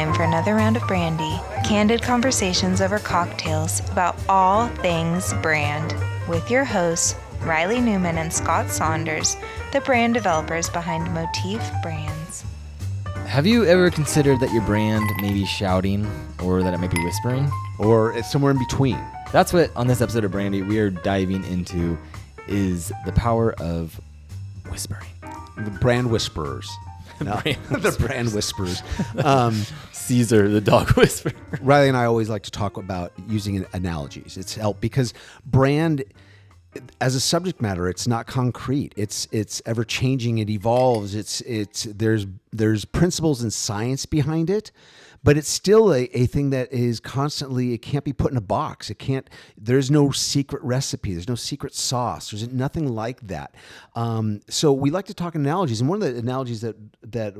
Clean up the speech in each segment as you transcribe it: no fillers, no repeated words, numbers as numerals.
time for another round of Brandy. Candid conversations over cocktails about all things brand with your hosts, Reilly Newman and Scott Saunders, the brand developers behind Motif Brands. Have you ever considered that your brand may be shouting or that it might be whispering? Or it's somewhere in between? That's what, on this episode of Brandy, we are diving into is the power of whispering. The brand whisperers. No, the brand whisperers. Caesar, the dog whisperer. Reilly and I always like to talk about using analogies. It's help because brand, as a subject matter, it's not concrete. It's ever changing. It evolves. There's principles and science behind it, but it's still a thing that is constantly. It can't be put in a box. There's no secret recipe. There's no secret sauce. There's nothing like that. So we like to talk analogies, and one of the analogies that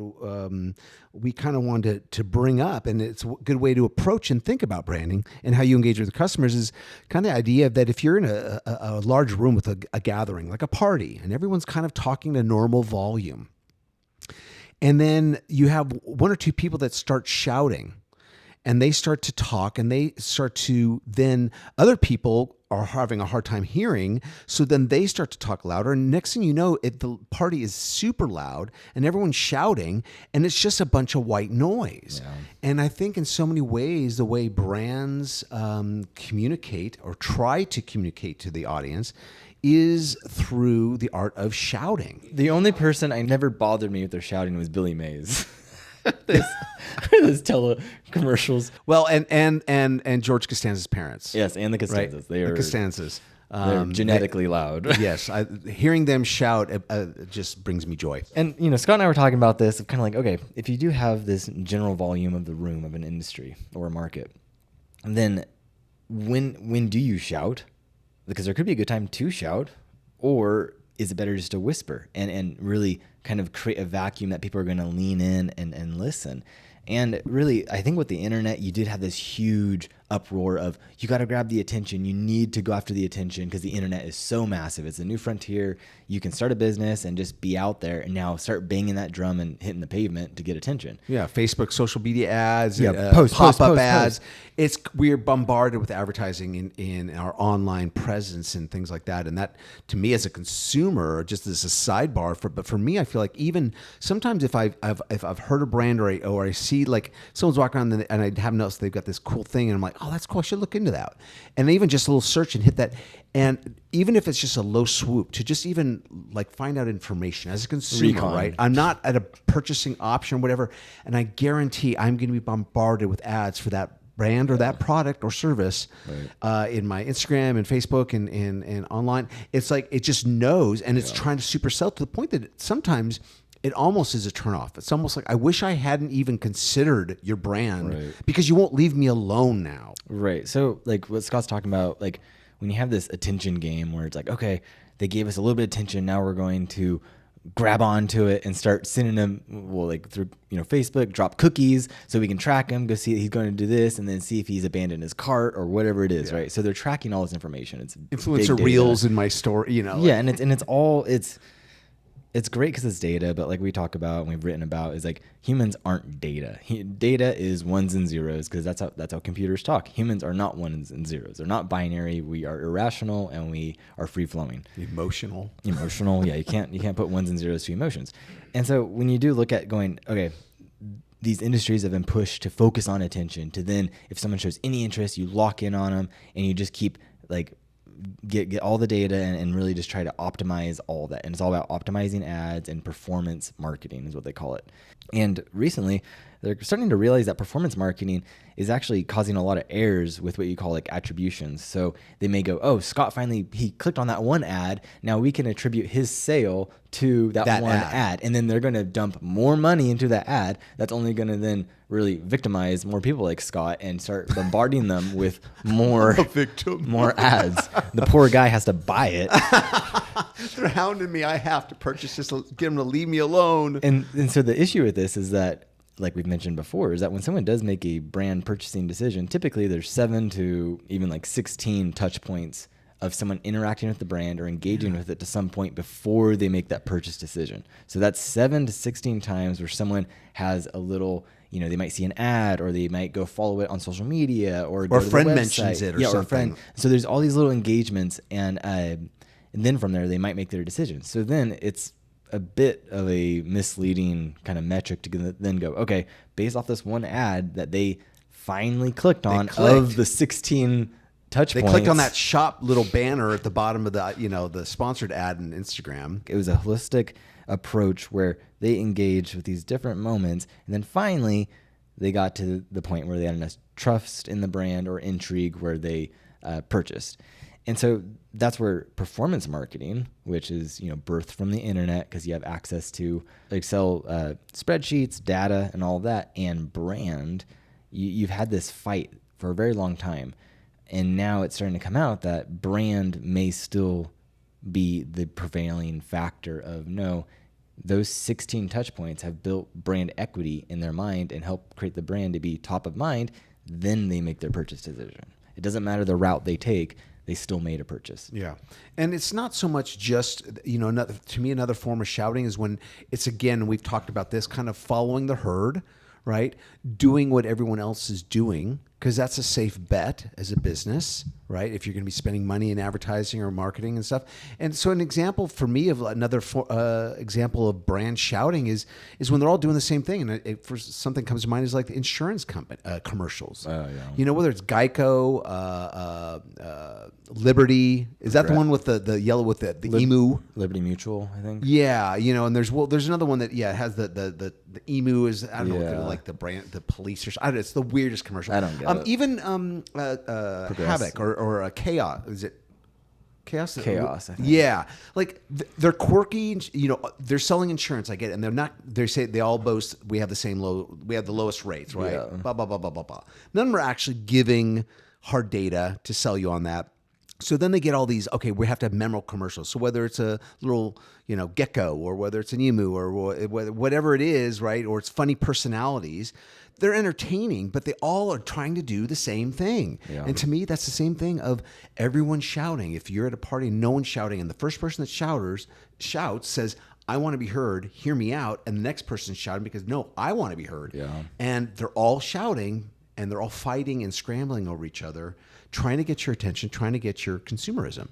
we kind of wanted to bring up, and it's a good way to approach and think about branding and how you engage with the customers, is kind of the idea that if you're in a large room with a gathering, like a party, and everyone's kind of talking to normal volume, and then you have one or two people that start shouting, and they start to talk, and then other people are having a hard time hearing, so then they start to talk louder, and next thing you know, the party is super loud, and everyone's shouting, and it's just a bunch of white noise. Yeah. And I think in so many ways, the way brands communicate or try to communicate to the audience is through the art of shouting. The only person I never bothered me with their shouting was Billy Mays. Those tele-commercials. Well, and George Costanza's parents. Yes, and the Costanzas. Right? The Costanzas. They're genetically loud. Yes. Hearing them shout just brings me joy. And, Scott and I were talking about this, of kind of like, okay, if you do have this general volume of the room of an industry or a market, then when do you shout? Because there could be a good time to shout, or is it better just to whisper and really kind of create a vacuum that people are going to lean in and listen? And really, I think with the internet, you did have this huge uproar of you got to grab the attention. You need to go after the attention because the internet is so massive. It's a new frontier. You can start a business and just be out there and now start banging that drum and hitting the pavement to get attention. Yeah, Facebook, social media ads, pop-up ads. We're bombarded with advertising in our online presence and things like that. And that, to me, as a consumer, just as a sidebar, but for me, I feel like even sometimes if I've heard a brand or I see like someone's walking around and I have noticed they've got this cool thing, and I'm like, oh, that's cool. I should look into that. And even just a little search and hit that. And even if it's just a low swoop, to just even like find out information as a consumer, right? I'm not at a purchasing option or whatever. And I guarantee I'm going to be bombarded with ads for that brand or that product or service in my Instagram and Facebook and online. It's like it just knows, and it's trying to supersell to the point that sometimes it almost is a turnoff. It's almost like I wish I hadn't even considered your brand because you won't leave me alone now. Right. So like what Scott's talking about, like when you have this attention game where it's like, okay, they gave us a little bit of attention. Now we're going to grab onto it and start sending them, through Facebook, drop cookies so we can track him, go see he's going to do this, and then see if he's abandoned his cart or whatever it is, right? So they're tracking all this information. It's influencer reels in my store, Yeah, and it's great because it's data, but like we talk about and we've written about is like humans aren't data. Data is ones and zeros because that's how computers talk. Humans are not ones and zeros. They're not binary. We are irrational and we are free flowing. Emotional. Yeah, you can't put ones and zeros to emotions. And so when you do look at going, okay, these industries have been pushed to focus on attention, to then if someone shows any interest, you lock in on them and you just keep like get all the data and really just try to optimize all that. And it's all about optimizing ads and performance marketing is what they call it. And recently they're starting to realize that performance marketing is actually causing a lot of errors with what you call like attributions. So they may go, oh, Scott he clicked on that one ad. Now we can attribute his sale to that one ad. And then they're going to dump more money into that ad. That's only going to then really victimize more people like Scott and start bombarding them with more ads. The poor guy has to buy it. They're hounding me. I have to purchase this, get them to leave me alone. And so the issue with this is that, like we've mentioned before, is that when someone does make a brand purchasing decision, typically there's 7 to even like 16 touch points of someone interacting with the brand or engaging with it to some point before they make that purchase decision. So that's 7 to 16 times where someone has a little, they might see an ad, or they might go follow it on social media, or a friend mentions it, or something. Or a friend. So there's all these little engagements, and then from there they might make their decision. So then it's a bit of a misleading kind of metric to then go, okay, based off this one ad that they finally clicked on of the 16 touch points. They clicked on that shop little banner at the bottom of the sponsored ad in Instagram. It was a holistic approach where they engaged with these different moments, and then finally they got to the point where they had enough trust in the brand or intrigue where they purchased. And so that's where performance marketing, which is birthed from the internet, because you have access to Excel spreadsheets, data, and all of that, and brand. You've had this fight for a very long time. And now it's starting to come out that brand may still be the prevailing factor of, no, those 16 touch points have built brand equity in their mind and help create the brand to be top of mind. Then they make their purchase decision. It doesn't matter the route they take. They still made a purchase. Yeah. And it's not so much just, another form of shouting is when it's, again, we've talked about this, kind of following the herd, right? Doing what everyone else is doing, because that's a safe bet as a business, right? If you're going to be spending money in advertising or marketing and stuff. And so an example for me of another example of brand shouting is when they're all doing the same thing. And something comes to mind is like the insurance company commercials. Yeah. Whether it's Geico, Liberty. Is that the one with the yellow with the emu? Liberty Mutual, I think. Yeah, and there's another one that has the emu is, I don't know, if they're like the brand, the police or something. It's the weirdest commercial. I don't get it. Even Havoc or Chaos. Is it Chaos? Chaos, I think. Yeah. Like they're quirky, they're selling insurance, I get it. And they say they all boast we have the lowest rates, right? Yeah. Blah, blah, blah, blah, blah, blah. None of them are actually giving hard data to sell you on that. So then they get all these, okay, we have to have memorable commercials. So whether it's a little, gecko, or whether it's an emu, or whatever it is, right? Or it's funny personalities, they're entertaining, but they all are trying to do the same thing. Yeah. And to me, that's the same thing of everyone shouting. If you're at a party and no one's shouting, and the first person that shouts says, I want to be heard, hear me out. And the next person's shouting because, no, I want to be heard. Yeah. And they're all shouting, and they're all fighting and scrambling over each other, trying to get your attention, trying to get your consumerism.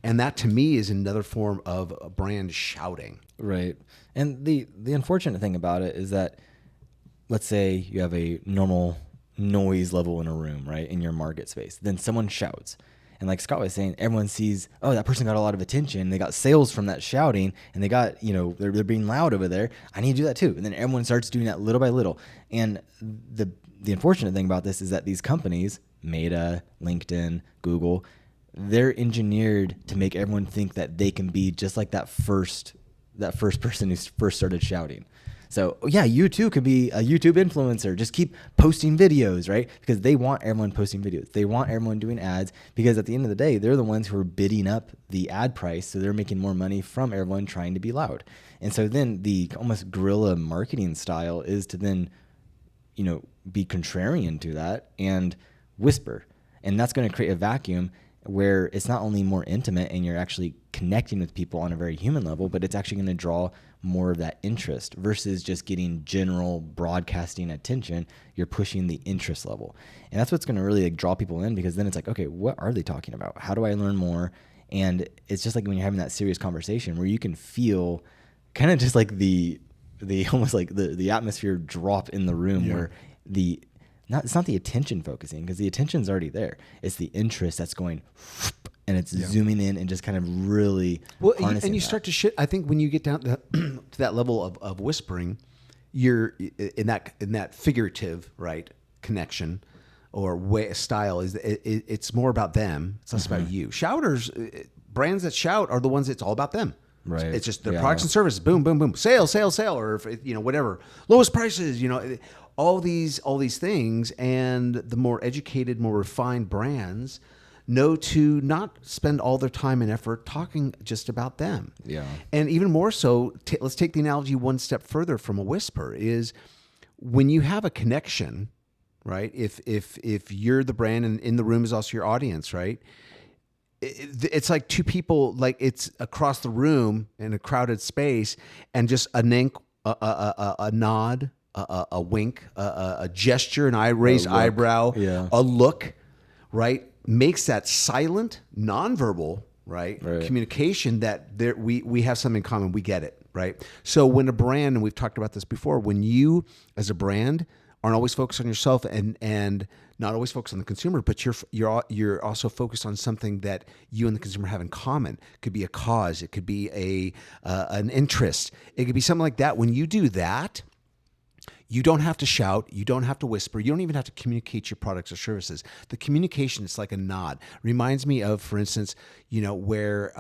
And that, to me, is another form of a brand shouting. Right. And the unfortunate thing about it is that, let's say you have a normal noise level in a room, right, in your market space. Then someone shouts. And like Scott was saying, everyone sees, oh, that person got a lot of attention. They got sales from that shouting, and they got, they're being loud over there. I need to do that too. And then everyone starts doing that little by little. And the unfortunate thing about this is that these companies, Meta, LinkedIn, Google, they're engineered to make everyone think that they can be just like that first person who first started shouting. So yeah, you too could be a YouTube influencer. Just keep posting videos, right? Because they want everyone posting videos. They want everyone doing ads, because at the end of the day, they're the ones who are bidding up the ad price. So they're making more money from everyone trying to be loud. And so then the almost guerrilla marketing style is to then, be contrarian to that and whisper. And that's going to create a vacuum where it's not only more intimate and you're actually connecting with people on a very human level, but it's actually going to draw more of that interest versus just getting general broadcasting attention. You're pushing the interest level. And that's what's going to really draw people in, because then it's like, okay, what are they talking about? How do I learn more? And it's just like when you're having that serious conversation where you can feel kind of just like the almost like the atmosphere drop in the room, where it's not the attention focusing, because the attention's already there. It's the interest that's going, and it's zooming in and just kind of really harnessing. And you start to I think when you get down to that level of whispering, you're in that figurative, right, connection or style is it's more about them. It's less about you. Shouters, brands that shout are the ones that's all about them. Right. It's just their products and services. Boom, boom, boom. Sale, sale, sale, or whatever. Lowest prices. All these things, and the more educated, more refined brands know to not spend all their time and effort talking just about them. Yeah. And even more so, let's take the analogy one step further from a whisper, is when you have a connection, right? If you're the brand and in the room is also your audience, right? it's like two people, like it's across the room in a crowded space, and just a nod, a wink, a gesture, an raised eyebrow, a look, right, makes that silent, nonverbal, right, communication that we have something in common. We get it, right? So when a brand, and we've talked about this before, when you as a brand aren't always focused on yourself and not always focused on the consumer, but you're also focused on something that you and the consumer have in common. It could be a cause, it could be an interest, it could be something like that. When you do that, you don't have to shout. You don't have to whisper. You don't even have to communicate your products or services. The communication is like a nod. Reminds me of, for instance, where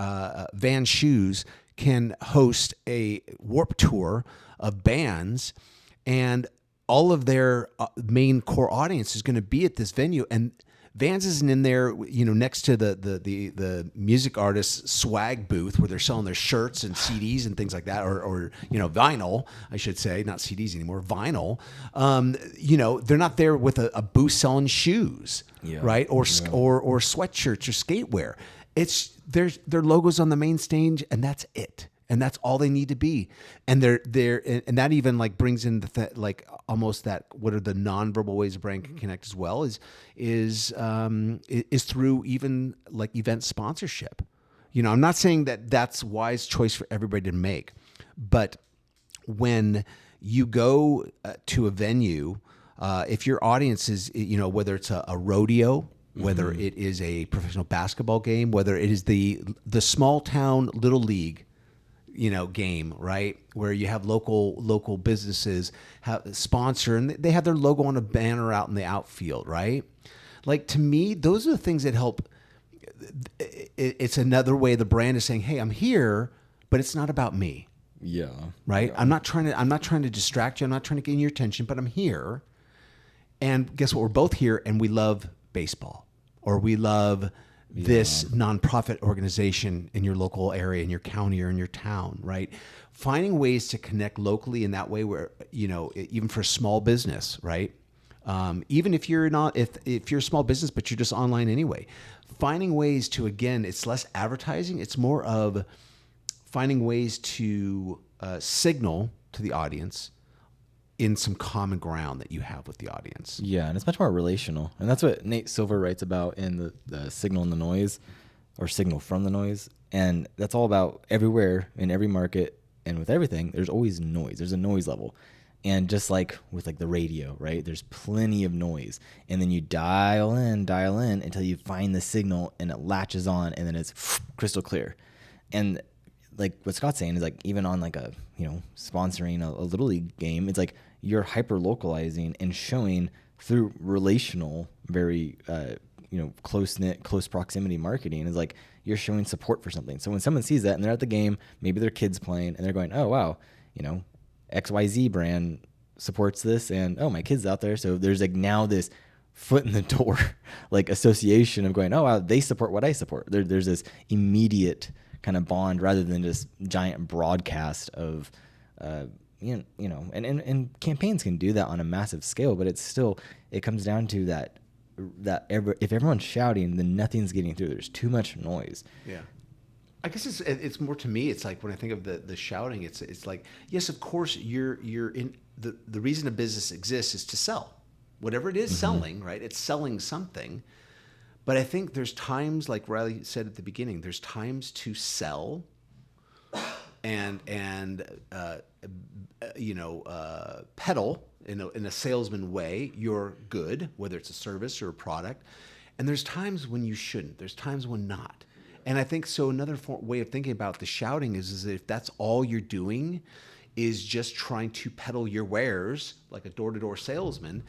Van Shoes can host a Warped Tour of bands, and all of their main core audience is going to be at this venue, and Vans isn't in there, next to the music artist's swag booth where they're selling their shirts and CDs and things like that, or vinyl, I should say, not CDs anymore, vinyl. They're not there with a booth selling shoes, right, or sweatshirts or skatewear. It's their logos on the main stage, and that's it. And that's all they need to be, and and that even like brings in like almost that, what are the nonverbal ways a brand can connect as well is through even like event sponsorship. I'm not saying that that's wise choice for everybody to make, but when you go to a venue, if your audience is whether it's a rodeo, whether it is a professional basketball game, whether it is the small town little league game, right, where you have local businesses sponsor, and they have their logo on a banner out in the outfield, right? Like, to me, those are the things that help. It's another way the brand is saying, "Hey, I'm here, but it's not about me." Yeah. Right. Yeah. I'm not trying to distract you. I'm not trying to gain your attention, but I'm here. And guess what? We're both here, and we love baseball, or we love this nonprofit organization in your local area, in your county, or in your town, right? Finding ways to connect locally in that way, where, even for a small business, right? Even if you're not, if you're a small business, but you're just online anyway, finding ways to, again, it's less advertising. It's more of finding ways to signal to the audience in some common ground that you have with the audience. Yeah, and it's much more relational. And that's what Nate Silver writes about in the Signal and the Noise, or Signal from the Noise. And that's all about everywhere, in every market, and with everything, there's always noise. There's a noise level. And just like with like the radio, right? There's plenty of noise. And then you dial in until you find the signal, and it latches on, and then it's crystal clear. And like what Scott's saying is, like, even on like sponsoring a little league game, it's like you're hyper localizing and showing through relational, very close knit, close proximity marketing, is like you're showing support for something. So when someone sees that and they're at the game, maybe their kids playing, and they're going, oh wow, XYZ brand supports this, and oh, my kid's out there. So there's like now this foot in the door like association of going, oh wow, they support what I support. There's this immediate kind of bond, rather than just giant broadcast of and campaigns can do that on a massive scale, but it comes down to that if everyone's shouting, then nothing's getting through. There's too much noise. Yeah. I guess it's more, to me, it's like when I think of the shouting, it's like, yes, of course, you're in the reason a business exists is to sell whatever it is selling, right? It's selling something. But I think there's times, like Reilly said at the beginning, there's times to sell and peddle in a salesman way your good, whether it's a service or a product. And there's times when you shouldn't. There's times when not. And I think so. Another way of thinking about the shouting is that if that's all you're doing is just trying to peddle your wares like a door-to-door salesman,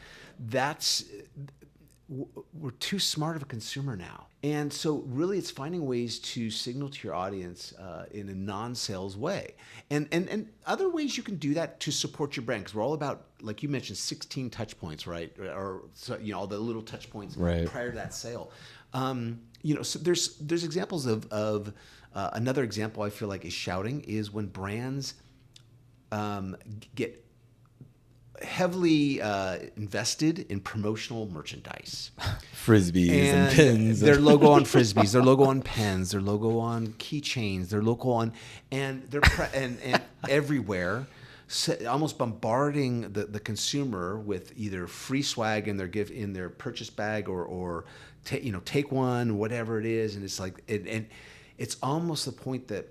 we're too smart of a consumer now. And so really it's finding ways to signal to your audience in a non-sales way. And other ways you can do that to support your brand, because we're all about, like you mentioned, 16 touch points, right? Or all the little touch points prior to that sale. So there's examples of another example I feel like is shouting is when brands get heavily invested in promotional merchandise. Frisbees and pins. Their logo on frisbees, their logo on pens, their logo on keychains, their logo on, and they're and everywhere, almost bombarding the consumer with either free swag in their purchase bag or take one, whatever it is, and it's like and it's almost the point that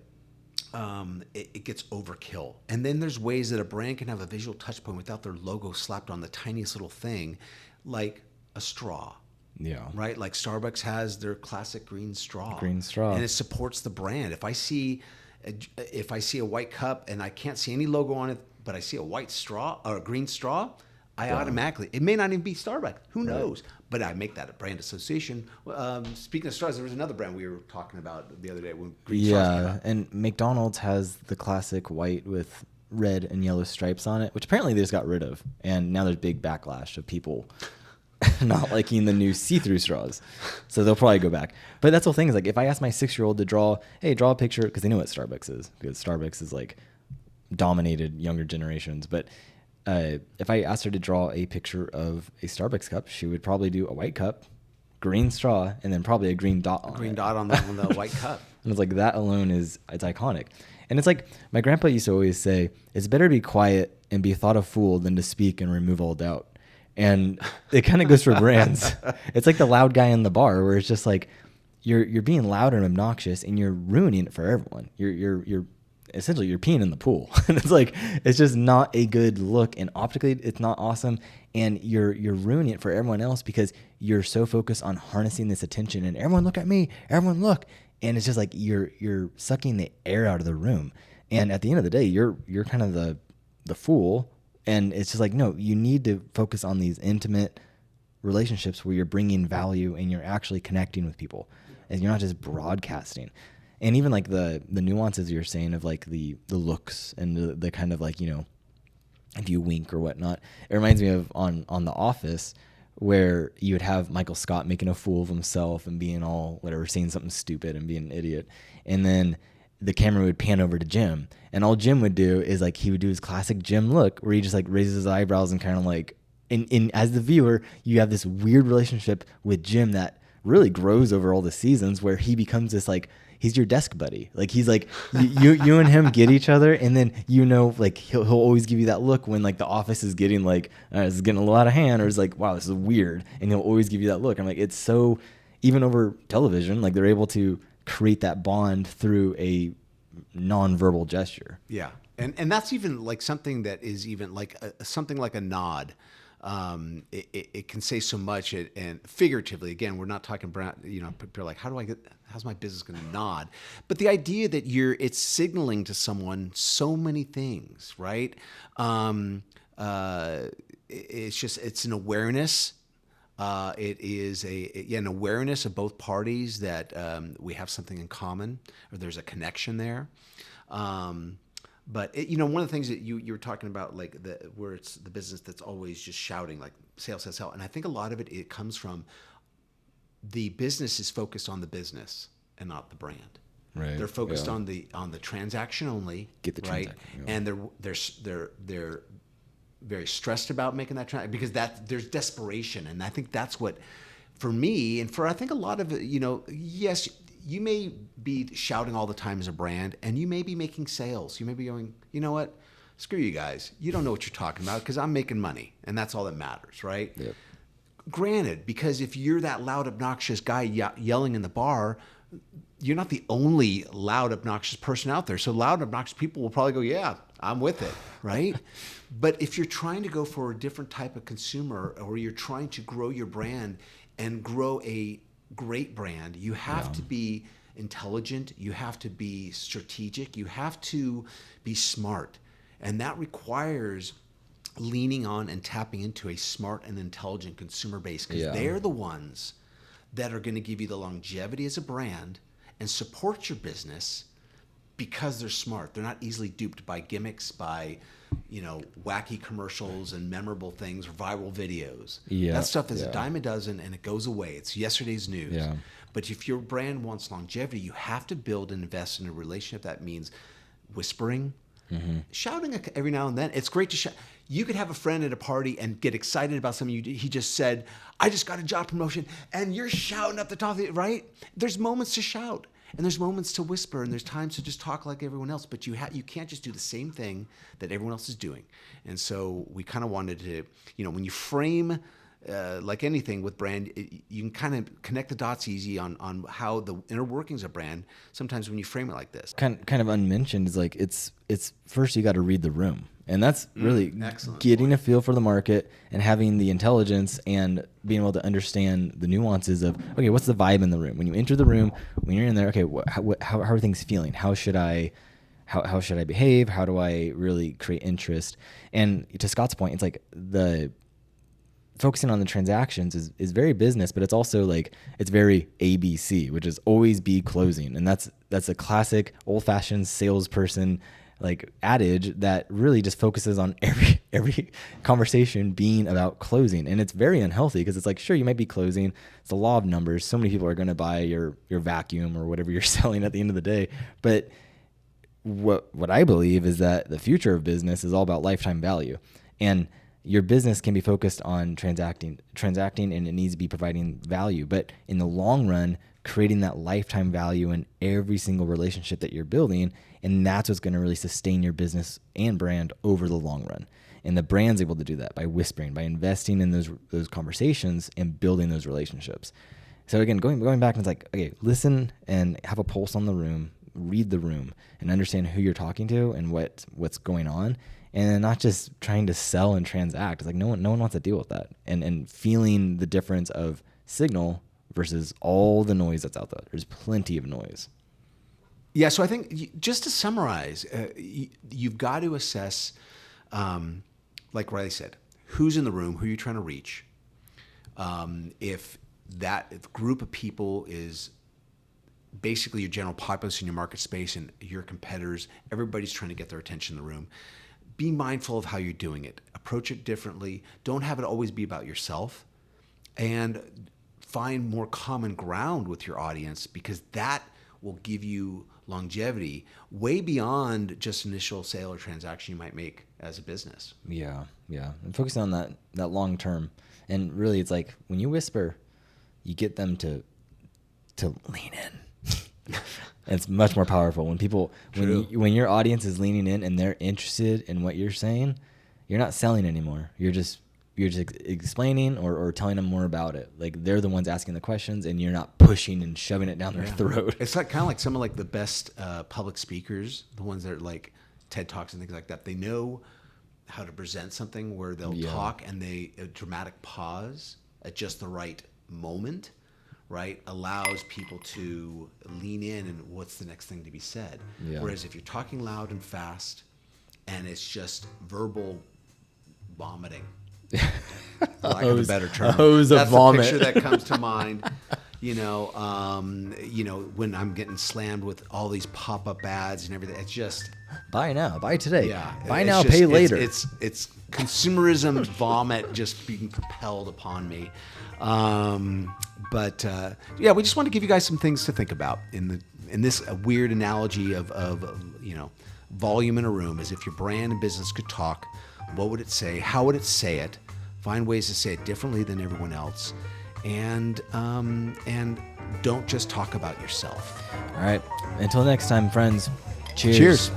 it gets overkill. And then there's ways that a brand can have a visual touch point without their logo slapped on the tiniest little thing, like a straw. Yeah. Right? Like Starbucks has their classic green straw. Green straw. And it supports the brand. If I see a white cup and I can't see any logo on it, but I see a white straw or a green straw, I automatically, it may not even be Starbucks. Who knows? But I make that a brand association. Speaking of straws, there was another brand we were talking about the other day. When green straws came out. And McDonald's has the classic white with red and yellow stripes on it, which apparently they just got rid of. And now there's big backlash of people not liking the new see-through straws. So they'll probably go back. But that's the whole thing is like if I ask my 6-year-old to draw a picture, because they know what Starbucks is, because Starbucks is like dominated younger generations. But if I asked her to draw a picture of a Starbucks cup, she would probably do a white cup, green straw, and then probably a green dot on green dot on the white cup. And it's like that alone it's iconic. And it's like my grandpa used to always say, it's better to be quiet and be thought a fool than to speak and remove all doubt. And it kind of goes for brands. It's like the loud guy in the bar where it's just like you're being loud and obnoxious and you're ruining it for everyone. You're essentially you're peeing in the pool. And it's like it's just not a good look, and optically it's not awesome, and you're ruining it for everyone else because you're so focused on harnessing this attention and everyone look at me, everyone look. And it's just like you're sucking the air out of the room. And at the end of the day, you're kind of the fool. And it's just like, no, you need to focus on these intimate relationships where you're bringing value and you're actually connecting with people, and you're not just broadcasting. And even like the nuances you're saying of like the looks and the kind of like, if you wink or whatnot, it reminds me of on The Office, where you would have Michael Scott making a fool of himself and being all whatever, saying something stupid and being an idiot. And then the camera would pan over to Jim, and all Jim would do is like he would do his classic Jim look where he just like raises his eyebrows and kind of like in as the viewer you have this weird relationship with Jim that really grows over all the seasons, where he becomes this like he's your desk buddy. Like he's like you and him get each other, and then like he'll always give you that look when like the office is getting like this is getting a little out of hand, or it's like wow, this is weird, and he'll always give you that look. I'm like, it's so even over television, like they're able to create that bond through a non-verbal gesture. Yeah. And that's even like something that is even like something like a nod. It can say so much, and figuratively, again, we're not talking about, people are like, how's my business going to nod? But the idea that it's signaling to someone so many things, right? It's an awareness. It is an awareness of both parties that we have something in common, or there's a connection there. But one of the things that you were talking about, like where it's the business that's always just shouting like sales, sales, sales, and I think a lot of it comes from the business is focused on the business and not the brand. Right. They're focused on the transaction only. Get the right, transaction, yeah. And they're very stressed about making that transaction because there's desperation, and I think that's what, for me, and for I think a lot of yes, you may be shouting all the time as a brand, and you may be making sales. You may be going, you know what, screw you guys. You don't know what you're talking about because I'm making money, and that's all that matters, right? Yep. Granted, because if you're that loud, obnoxious guy yelling in the bar, you're not the only loud, obnoxious person out there. So loud, obnoxious people will probably go, yeah, I'm with it, right? But if you're trying to go for a different type of consumer, or you're trying to grow your brand and grow a great brand, you have to be intelligent, you have to be strategic, you have to be smart. And that requires leaning on and tapping into a smart and intelligent consumer base, because they're the ones that are going to give you the longevity as a brand and support your business because they're smart. They're not easily duped by gimmicks, by wacky commercials and memorable things or viral videos. Yeah, that stuff is a dime a dozen, and it goes away. It's yesterday's news. Yeah. But if your brand wants longevity, you have to build and invest in a relationship. That means whispering, Shouting every now and then, it's great to shout. You could have a friend at a party and get excited about something he just said. I just got a job promotion, and you're shouting up the top of it, right? There's moments to shout, and there's moments to whisper, and there's times to just talk like everyone else. But you can't just do the same thing that everyone else is doing. And so we kind of wanted to, when you frame like anything with brand, you can kind of connect the dots easy on how the inner workings of brand. Sometimes when you frame it like this, kind of unmentioned is like it's first you got to read the room, and that's really getting a feel for the market and having the intelligence and being able to understand the nuances of, okay, what's the vibe in the room when you enter the room, when you're in there. Okay, how are things feeling? How should I behave? How do I really create interest? And to Scott's point, it's like the focusing on the transactions is very business, but it's also like, it's very ABC, which is always be closing. And that's a classic old fashioned salesperson like adage that really just focuses on every conversation being about closing. And it's very unhealthy because it's like, sure, you might be closing. It's the law of numbers. So many people are going to buy your vacuum or whatever you're selling at the end of the day. But what I believe is that the future of business is all about lifetime value. And your business can be focused on transacting, and it needs to be providing value. But in the long run, creating that lifetime value in every single relationship that you're building, and that's what's going to really sustain your business and brand over the long run. And the brand's able to do that by whispering, by investing in those conversations and building those relationships. So again, going back, and it's like, okay, listen and have a pulse on the room, read the room, and understand who you're talking to and what's going on. And not just trying to sell and transact. It's like no one wants to deal with that. And feeling the difference of signal versus all the noise that's out there. There's plenty of noise. Yeah, so I think just to summarize, you've got to assess, like Reilly said, who's in the room, who you're trying to reach. If that group of people is basically your general populace in your market space and your competitors, everybody's trying to get their attention in the room. Be mindful of how you're doing it. Approach it differently. Don't have it always be about yourself. And find more common ground with your audience, because that will give you longevity way beyond just initial sale or transaction you might make as a business. Yeah. And focusing on that long term. And really, it's like when you whisper, you get them to lean in. It's much more powerful when your audience is leaning in and they're interested in what you're saying. You're not selling anymore. You're just explaining or telling them more about it. Like they're the ones asking the questions, and you're not pushing and shoving it down their throat. It's like kind of like some of like the best public speakers, the ones that are like TED Talks and things like that. They know how to present something where they'll talk and a dramatic pause at just the right moment. Right, allows people to lean in and what's the next thing to be said. Yeah. Whereas if you're talking loud and fast and it's just verbal vomiting, for lack of a better term, that's the picture that comes to mind. When I'm getting slammed with all these pop-up ads and everything, it's just buy now, buy today, buy it's now, just, pay later. It's consumerism vomit just being propelled upon me. But we just want to give you guys some things to think about in this weird analogy of volume in a room. As if your brand and business could talk, what would it say? How would it say it? Find ways to say it differently than everyone else, and don't just talk about yourself. All right. Until next time, friends. Cheers. Cheers.